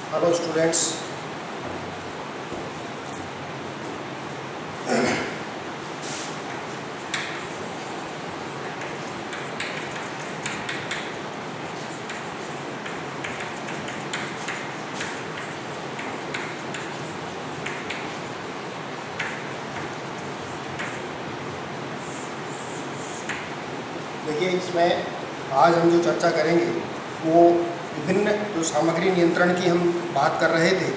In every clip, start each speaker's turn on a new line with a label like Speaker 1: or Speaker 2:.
Speaker 1: Hello students. देखिए, इसमें आज हम जो चर्चा करेंगे वो विभिन्न जो सामग्री नियंत्रण की हम बात कर रहे थे,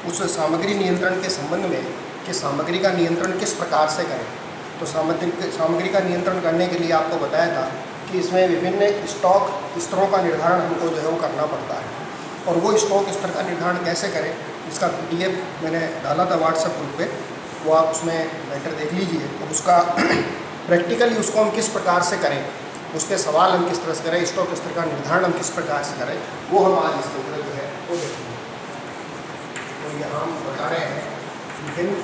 Speaker 1: उस सामग्री नियंत्रण के संबंध में कि सामग्री का नियंत्रण किस प्रकार से करें। तो सामग्री का नियंत्रण करने के लिए आपको बताया था कि इसमें विभिन्न स्टॉक स्तरों का निर्धारण हमको जो है वो करना पड़ता है, और वो स्टॉक स्तर का निर्धारण कैसे करें इसका PDF मैंने डाला था व्हाट्सएप ग्रुप पे, वो आप उसमें मैटर देख लीजिए। तो उसका प्रैक्टिकली उसको हम किस प्रकार से करें, उसके सवाल हम किस तरह से करें, स्टॉक स्तर का निर्धारण हम किस प्रकार से करें, वो हम आज इसके अंदर जो है वो देखेंगे। तो यहाँ हम बता रहे हैं विभिन्न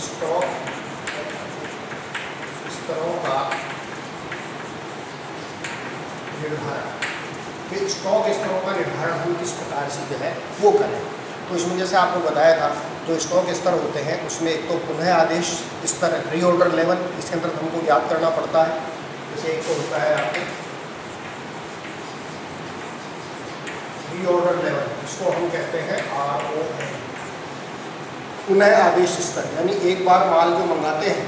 Speaker 1: स्टॉक स्तरों का निर्धारण, कि स्टॉक स्तरों का निर्धारण हम किस प्रकार से जो है वो करें। तो इसमें जैसे आपको बताया था, जो स्टॉक स्तर होते हैं उसमें एक तो पुनः आदेश स्तर, रीऑर्डर लेवल, इसके अंदर हमको याद करना पड़ता है। जैसे एक तो होता है आपके रीऑर्डर लेवल, इसको हम कहते हैं RO। पुनः आदेश स्तर यानी एक बार माल जो मंगाते हैं,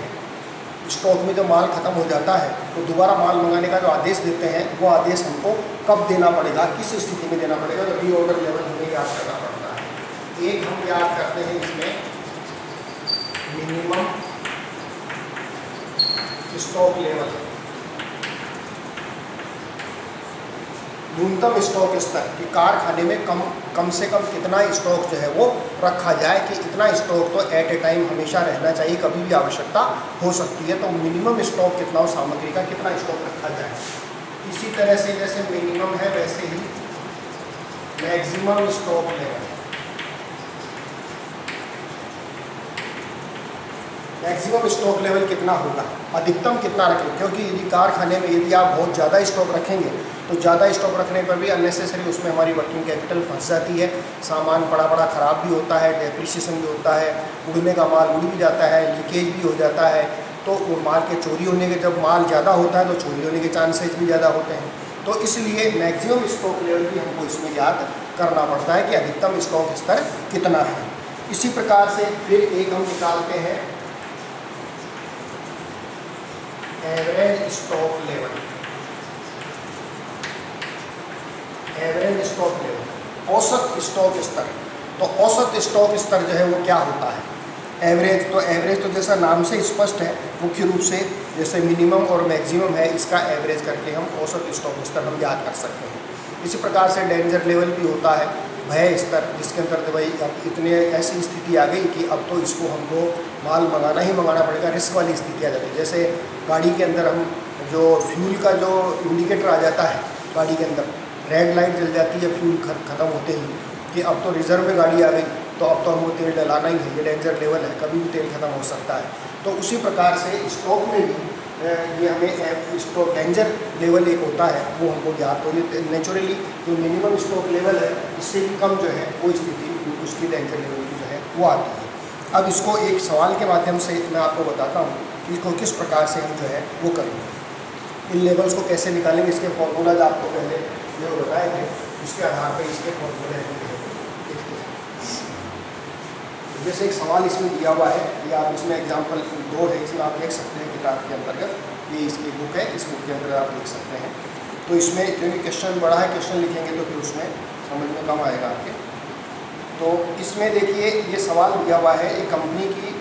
Speaker 1: स्टॉक में जो माल खत्म हो जाता है तो दोबारा माल मंगाने का जो आदेश देते हैं वो आदेश हमको कब देना पड़ेगा, किस स्थिति में देना पड़ेगा, तो रीऑर्डर लेवल हमें याद करना पड़ता है। एक हम याद करते हैं इसमें मिनिमम स्टॉक लेवल, न्यूनतम स्टॉक स्तर, कि कारखाने में कम से कम कितना स्टॉक जो है वो रखा जाए, कि इतना स्टॉक तो एट ए टाइम हमेशा रहना चाहिए, कभी भी आवश्यकता हो सकती है। तो मिनिमम स्टॉक कितना हो, सामग्री का कितना स्टॉक रखा जाए। इसी तरह से जैसे मिनिमम है वैसे ही maximum stock level, maximum stock level कितना होगा, अधिकतम कितना रखें, क्योंकि यदि कारखाने में यदि आप बहुत ज़्यादा स्टॉक रखेंगे तो ज़्यादा स्टॉक रखने पर भी अननेसेसरी उसमें हमारी वर्किंग कैपिटल फंस जाती है, सामान बड़ा ख़राब भी होता है, डेप्रिसिएशन भी होता है, उड़ने का माल उड़ भी जाता है, लीकेज भी हो जाता है। तो माल के चोरी होने के, जब माल ज़्यादा होता है तो चोरी होने के चांसेस भी ज़्यादा होते हैं। तो इसलिए मैक्सिमम स्टॉक लेवल भी हमको इसमें याद करना पड़ता है कि अधिकतम स्टॉक स्तर कितना है। इसी प्रकार से फिर एक हम निकालते हैं average stock level, average stock level, औसत स्टॉक स्तर। तो औसत स्टॉक स्तर जो है वो क्या होता है, एवरेज। तो एवरेज तो जैसा नाम से स्पष्ट है, मुख्य रूप से जैसे मिनिमम और मैक्सिमम है, इसका एवरेज करके हम औसत स्टॉक स्तर हम याद कर सकते हैं। इसी प्रकार से डेंजर लेवल भी होता है, भय स्तर, जिसके अंदर तो भाई अब इतने ऐसी स्थिति आ गई कि अब तो इसको हमको माल मंगाना ही मंगाना पड़ेगा, रिस्क वाली स्थिति आ जाती है। जैसे गाड़ी के अंदर हम जो फ्यूल का जो इंडिकेटर आ जाता है गाड़ी के अंदर, रेड लाइट जल जाती है फ्यूल ख़त्म होते ही, कि अब तो रिजर्व में गाड़ी आ गई, तो अब तो हमको तेल डलाना ही है, ये डेंजर लेवल है, कभी भी तेल खत्म हो सकता है। तो उसी प्रकार से स्टॉक में भी ये हमें स्टॉक डेंजर लेवल एक होता है, वो हमको याद, तो ये नेचुरली जो मिनिमम स्टॉक लेवल है इससे भी कम जो है वो स्थिति उसकी डेंजर लेवल की जो है वो आती है। अब इसको एक सवाल के माध्यम से मैं आपको बताता हूँ कि इसको किस प्रकार से हम जो है वो करेंगे, इन लेवल्स को कैसे निकालेंगे। इसके फॉर्मूलाज आपको पहले जो बताए थे उसके आधार पर इसके फॉर्मूले हैं। जैसे एक सवाल इसमें दिया हुआ है, ये आप इसमें एग्जाम्पल 2 है, इसमें आप देख सकते हैं किताब के अंतर्गत, ये इसकी बुक है, इस बुक के अंदर आप देख सकते हैं। तो इसमें क्योंकि क्वेश्चन बड़ा है, क्वेश्चन लिखेंगे तो फिर उसमें समझ में कम आएगा आपके। तो इसमें देखिए ये सवाल दिया हुआ है, एक कंपनी की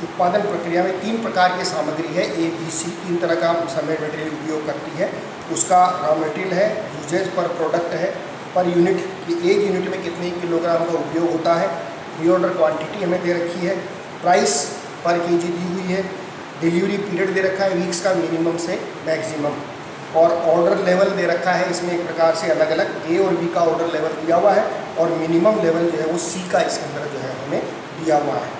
Speaker 1: उत्पादन प्रक्रिया में 3 प्रकार की सामग्री है, ABC, 3 तरह का सबमिट मटेरियल उपयोग करती है। उसका रॉ मटेरियल है, यूजेज पर प्रोडक्ट है, पर यूनिट की एक यूनिट में कितने किलोग्राम का उपयोग होता है, रीऑर्डर क्वांटिटी हमें दे रखी है, प्राइस पर केजी दी हुई है, डिलीवरी पीरियड दे रखा है वीक्स का मिनिमम से मैक्सिमम, और ऑर्डर लेवल दे रखा है। इसमें एक प्रकार से अलग अलग A और B का ऑर्डर लेवल दिया हुआ है, और मिनिमम लेवल जो है वो C का इसके अंदर जो है हमें दिया हुआ है।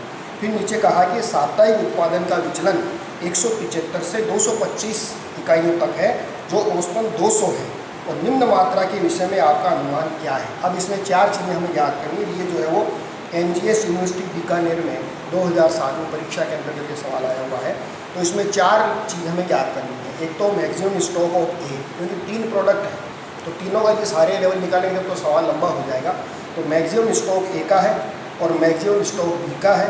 Speaker 1: फिर नीचे कहा कि साप्ताहिक उत्पादन का विचलन 175 से 225 इकाइयों तक है, जो औसतन 200 है। और निम्न मात्रा के विषय में आपका अनुमान क्या है। अब इसमें 4 चीज़ें हमें याद करनी है। ये जो है वो NGS यूनिवर्सिटी बीकानेर में 2007 में परीक्षा के अंतर्गत ये सवाल आया हुआ है। तो इसमें 4 चीज़ हमें याद करनी है। एक तो मैक्सिमम स्टॉक ऑफ ए, क्योंकि 3 प्रोडक्ट हैं तो तीनों का ये सारे लेवल निकालेंगे तो सवाल लंबा हो जाएगा। तो मैक्सिमम स्टॉक ए का है और मैक्सिमम स्टॉक बी का है,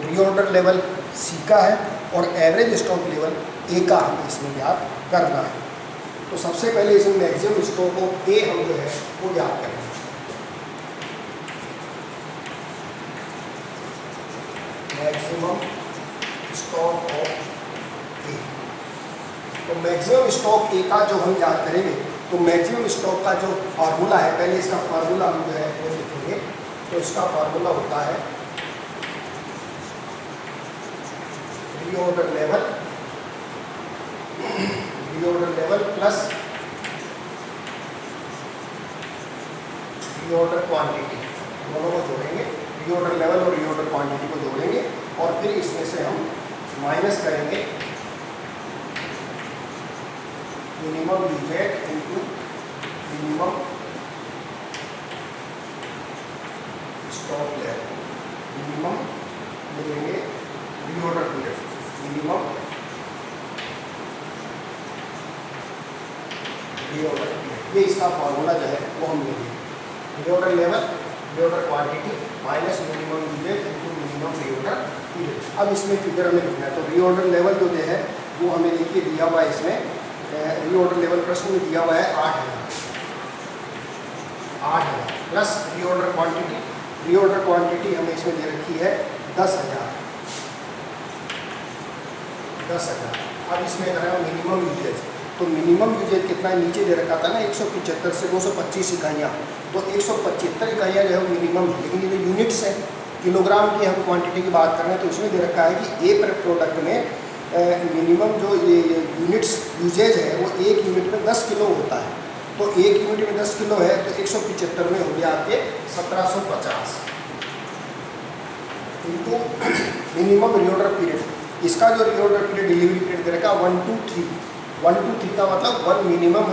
Speaker 1: रीऑर्डर लेवल सी का है और एवरेज स्टॉक लेवल ए का हमें इसमें याद करना है। तो सबसे पहले इसमें मैक्सिमम स्टॉक ऑफ ए हम जो है वो याद करेंगे। मैक्सिमम स्टॉक ऑफ ए, तो मैक्सिमम स्टॉक ए का जो हम याद करेंगे तो मैक्सिमम स्टॉक का जो फार्मूला है, पहले इसका फार्मूला हम जो है वो लिखेंगे। तो इसका फार्मूला होता है reorder level plus reorder quantity, दोनों को जोड़ेंगे। रीऑर्डर लेवल और रीऑर्डर क्वांटिटी को जोड़ेंगे और फिर इसमें से हम माइनस करेंगे minimum usage into minimum stock level. Minimum मिलेंगे reorder period, minimum reorder period, ये इसका फॉर्मूला जो है वो हम लेंगे। Reorder level, reorder quantity minus minimum usage into minimum reorder period. अब इसमें फिगर हमें लिखना है। तो रीऑर्डर लेवल जो है वो हमें देखिए दिया हुआ है, इसमें रीऑर्डर लेवल प्रश्न में दिया हुआ है 8,000 plus reorder quantity, reorder quantity हमें इसमें दे रखी है 10,000। अब इसमें अगर हम मिनिमम यूजेज, तो मिनिमम यूजेज कितना है, नीचे दे रखा था ना 175 से 225 इकाइयाँ, तो 175 इकाइयाँ जो है वो मिनिमम है। लेकिन ये जो यूनिट्स है, किलोग्राम की हम क्वांटिटी की बात कर रहे हैं, तो इसमें दे रखा है कि ए पर प्रोडक्ट में मिनिमम जो ये यूनिट्स यूजेज है वो एक यूनिट में 10 किलो होता है। तो एक यूनिट में 10 किलो है तो 175 में हो गया आपके 1750 इंटू मिनिमम रीऑर्डर पीरियड। इसका जो रीऑर्डर पीरियड डिलीवरी पीरियड दे रखा है 1 to 3, 1 to 3 का मतलब 1 मिनिमम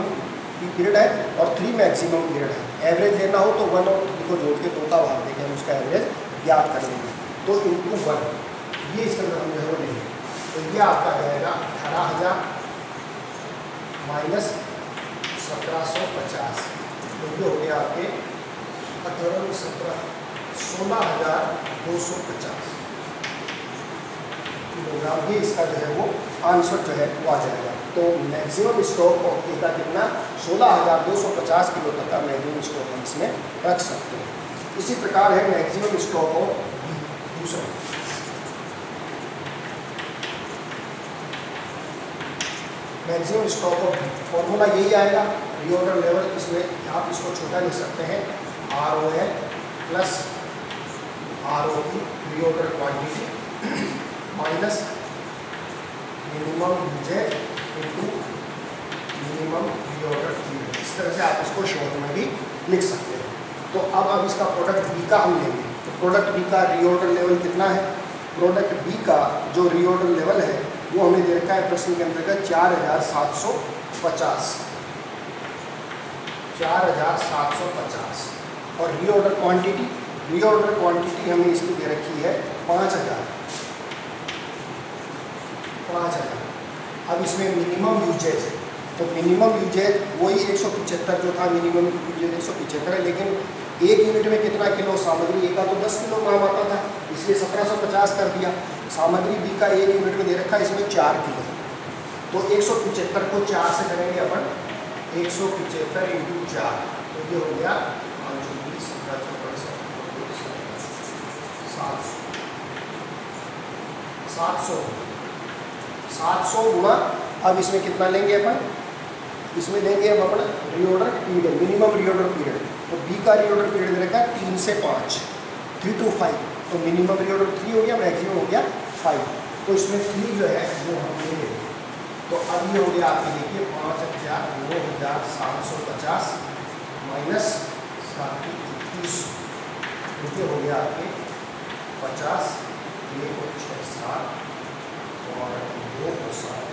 Speaker 1: पीरियड है और 3 मैक्सिमम पीरियड है। एवरेज लेना हो तो 1 और 3 को जोड़ के तोता भाग देंगे, हम उसका एवरेज याद कर लेंगे। तो इंटू 1, ये इसके अंदर हम जो है वो लेंगे। तो ये आपका रहेगा 18,000 माइनस 1750, तो ये हो गया आपके 16,250 किलोग्राम। ये इसका जो है वो आंसर जो है वो आ जाएगा। तो मैक्सिमम स्टॉक ऑफ ए का कितना, 16,250 किलो तक का मैक्सिमम स्टॉक हम इसमें रख सकते हैं। इसी प्रकार है मैक्सिमम स्टॉक ऑफ बी, दूसरा maximum stock of B, formula यही आएगा। रीऑर्डर लेवल, इसमें आप इसको छोटा लिख सकते हैं ROL plus ROP, reorder quantity minus minimum usage into minimum reorder period. इस तरह से आप इसको शॉर्ट में भी लिख सकते हैं। तो अब इसका प्रोडक्ट बी का हम लेंगे। तो प्रोडक्ट बी का रीऑर्डर लेवल कितना है, प्रोडक्ट बी का जो रीऑर्डर लेवल है वो हमें दे रखा है प्रश्न के अंतर्गत 4,750, 4,750 और रीऑर्डर क्वांटिटी, रीऑर्डर क्वांटिटी हमें इसकी दे रखी है 5,000। अब इसमें मिनिमम यूजेज, तो मिनिमम यूजेज वही 175 जो था, मिनिमम यूजेज 175 है, लेकिन एक यूनिट में कितना किलो सामग्री ए का तो 10 किलो काम आता था, इसलिए 1750 कर दिया। सामग्री बी का एक यूनिट में दे रखा है इसमें 4 किलो, तो 175 को 4 से करेंगे अपन, 175 इंटू 4, तो ये हो गया 700 गुणा। अब इसमें कितना लेंगे अपन, इसमें लेंगे अब अपना reorder period, minimum reorder period. तो बी का रीऑर्डर पीरियड दे रखा है 3 से 5, 3 to 5, तो मिनिमम रीऑर्डर 3 हो गया, मैक्सिमम हो गया 5। तो इसमें 3 जो है वो हम लेंगे। तो अब ये हो गया आपके देखिए 5,9,750 माइनस 7,21, ये हो गया आपके 50, ये को 6 7 और 2 को 7,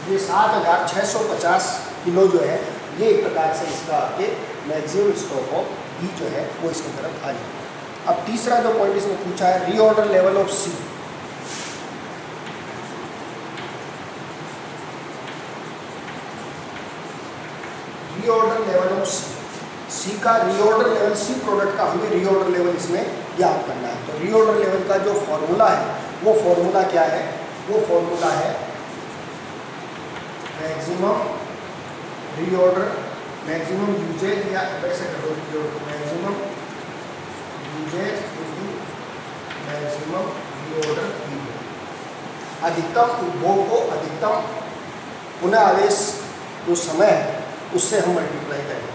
Speaker 1: ये 7,650 किलो जो है, ये एक प्रकार से इसका आपके मैक्सिमम स्टॉक ऑफ बी जो है वो इसकी तरफ आ जाएगा। अब तीसरा जो पॉइंट इसमें पूछा है, reorder level of C. Reorder level of C का रीऑर्डर लेवल, सी प्रोडक्ट का हमें रीऑर्डर लेवल इसमें याद करना है। तो रीऑर्डर लेवल का जो फॉर्मूला है वो फॉर्मूला क्या है, वो फॉर्मूला है मैक्सिमम रीऑर्डर, मैक्सिमम यूजेज, या वैसे करो maximum usage maximum reorder period. अधिकतम उपभोग को अधिकतम पुनः आवेश जो समय है उससे हम मल्टीप्लाई करेंगे।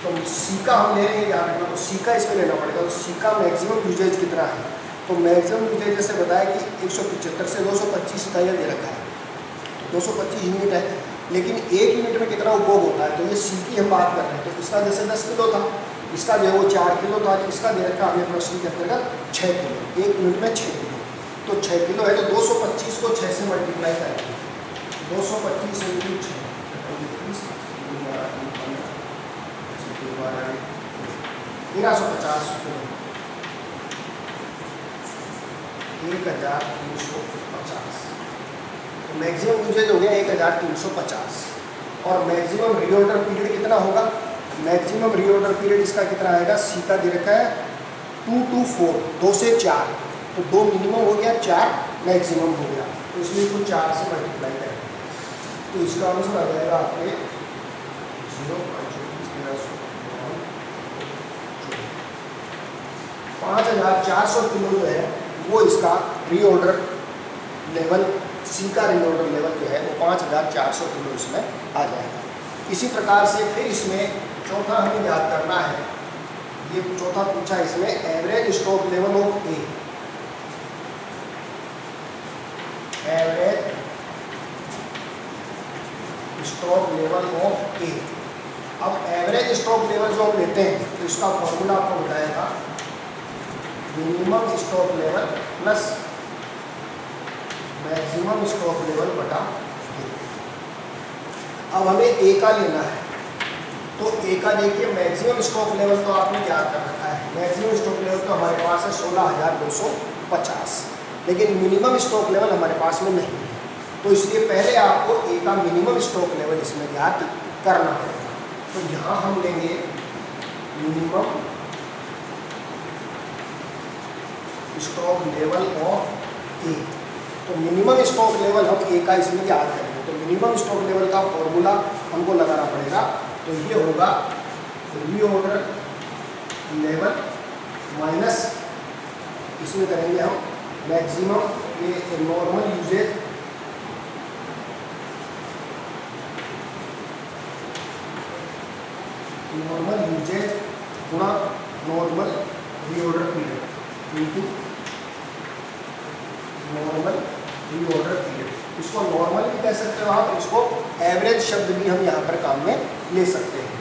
Speaker 1: तो सी का हम ले लेंगे यहाँ रखना, तो सी का इसमें लेना पड़ेगा। तो सी का मैक्सिमम यूजेज कितना है, तो मैक्सिमम यूजेज जैसे बताया कि 175 से 225 इकाइयाँ दे रखा है, तो 225 यूनिट है, लेकिन एक यूनिट में कितना उपभोग होता है, तो ये सी की हम बात कर रहे हैं। तो इसका जैसे 10 किलो था, इसका जो है वो 4 किलो था, इसका दे रखा हमें प्रश्न के अंतर्गत 6 किलो, एक यूनिट में 6 किलो, तो 6 किलो है, तो 225 को 6 से मल्टीप्लाई करेंगे। 225 इंटू 6 1350 किलो, 1350। तो मैक्सिमम यूजेज हो गया 1350। और मैक्सिमम रीऑर्डर पीरियड कितना होगा, मैक्सिमम रीऑर्डर पीरियड इसका कितना आएगा, सी का दे रखा है 2 to 4, 2 से 4, तो 2 मिनिमम हो गया, 4 मैक्सिमम हो गया, तो इसलिए इसको 4 से मल्टीप्लाई करेंगे। तो इसका आंसर आ जाएगा आपके 5,400 किलो जो है वो इसका रीऑर्डर लेवल, सी का रीऑर्डर लेवल जो है वो 5,400 किलो इसमें आ जाएगा। इसी प्रकार से फिर इसमें चौथा हमें याद करना है, ये चौथा पूछा इसमें average stock level of A, average stock level of A. अब एवरेज स्टॉक लेवल जो हम लेते हैं तो इसका फॉर्मूला आपको बताया था, minimum stock level plus maximum stock level बटा ए। अब हमें ए का लेना है, तो ए का देखिए मैक्सिमम स्टॉक लेवल तो आपने याद कर रखा है, मैक्सिमम स्टॉक लेवल तो हमारे पास है 16,250, लेकिन मिनिमम स्टॉक लेवल हमारे पास में नहीं है, तो इसलिए पहले आपको ए का मिनिमम स्टॉक लेवल इसमें याद करना पड़ेगा। तो यहाँ हम लेंगे मिनिमम स्टॉक लेवल ऑफ ए। तो मिनिमम स्टॉक लेवल हम ए का इसमें याद करेंगे, तो मिनिमम स्टॉक लेवल का फॉर्मूला हमको लगाना पड़ेगा, तो ये होगा रीऑर्डर लेवल माइनस इसमें करेंगे हम मैक्सिमम ये नॉर्मल यूजेज, नॉर्मल यूजेज गुणा normal reorder period into normal reorder period. इसको नॉर्मल भी कह सकते हो आप, इसको एवरेज शब्द भी हम यहाँ पर काम में ले सकते हैं।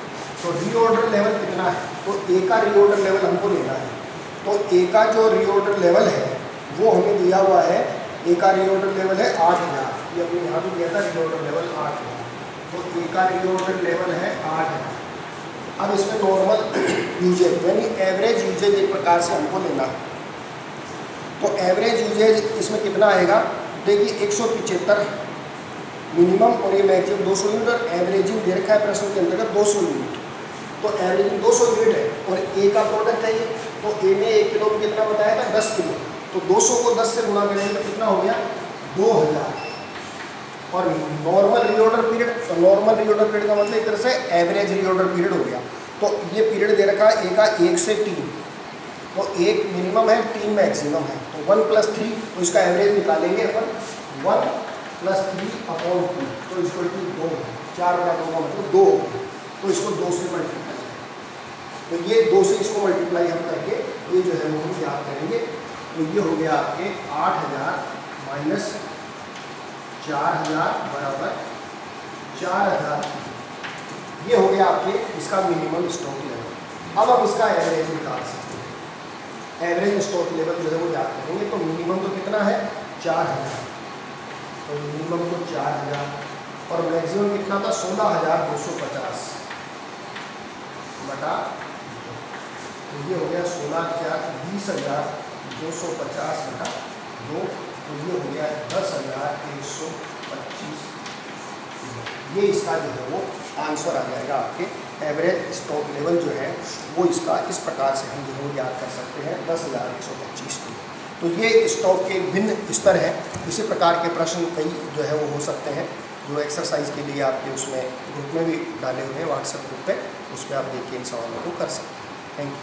Speaker 1: तो रीऑर्डर लेवल कितना है, तो ए का रीऑर्डर लेवल हमको लेना है, तो ए का जो रीऑर्डर लेवल है वो हमें दिया हुआ है, ए का रीऑर्डर लेवल है 8,000, ये हमने यहाँ भी दिया था रीऑर्डर लेवल 8,000, तो ए का रीऑर्डर लेवल है 8,000। अब इसमें नॉर्मल यूजेज यानी एवरेज यूजेज एक प्रकार से हमको लेना है, तो एवरेज यूजेज इसमें कितना आएगा, देखिए 175 मिनिमम और ये मैक्सिमम 200 यूनिट, और एवरेजिंग दे रखा है प्रश्न के अंतर्गत 200 यूनिट, तो एवरेजिंग 200 यूनिट है और ए का प्रोडक्ट है ये, तो ए में 1 किलो में कितना बताया था 10 किलो, तो 200 को 10 से गुणा करेंगे तो कितना हो गया 2000। और नॉर्मल रीऑर्डर पीरियड, तो नॉर्मल रीऑर्डर पीरियड का मतलब एक तरह से एवरेज रीऑर्डर पीरियड हो गया, तो ये पीरियड दे रखा है ए का 1 से 3, तो 1 मिनिमम है 3 मैक्सिमम है, तो 1 + 3, तो इसका एवरेज निकालेंगे अपन 1 + 3/2, तो इसको 2, 4 का 2 का मतलब 2 हो गया, तो इसको 2 से मल्टीप्लाई, तो ये 2 से इसको मल्टीप्लाई हम करके ये जो है वो हम याद करेंगे, तो ये हो गया आपके 8,000 माइनस 4,000 बराबर 4,000, ये हो गया आपके इसका मिनिमम स्टॉक लेवल। अब हम इसका एवरेज निकाल सकते हैं, एवरेज स्टॉक लेवल जो है वो याद करेंगे, तो मिनिमम तो कितना है 4,000, तो मिनिमम तो 4,000 और मैक्सिमम कितना था 16,250 बटा, तो ये हो गया 16,20,250 बटा 2, तो ये हो गया 10,125। ये इसका जो है वो आंसर आ जाएगा। आपके एवरेज स्टॉक लेवल जो है वो इसका इस प्रकार से हम जो है वो याद कर सकते हैं 10,125 की। तो ये स्टॉक के भिन्न स्तर हैं। इसी प्रकार के प्रश्न कई जो है वो हो सकते हैं, जो एक्सरसाइज के लिए आपके उसमें ग्रुप में भी डाले हुए हैं, व्हाट्सएप ग्रुप पे, उसमें आप देखिए इन सवालों को कर सकते हैं। Thank you.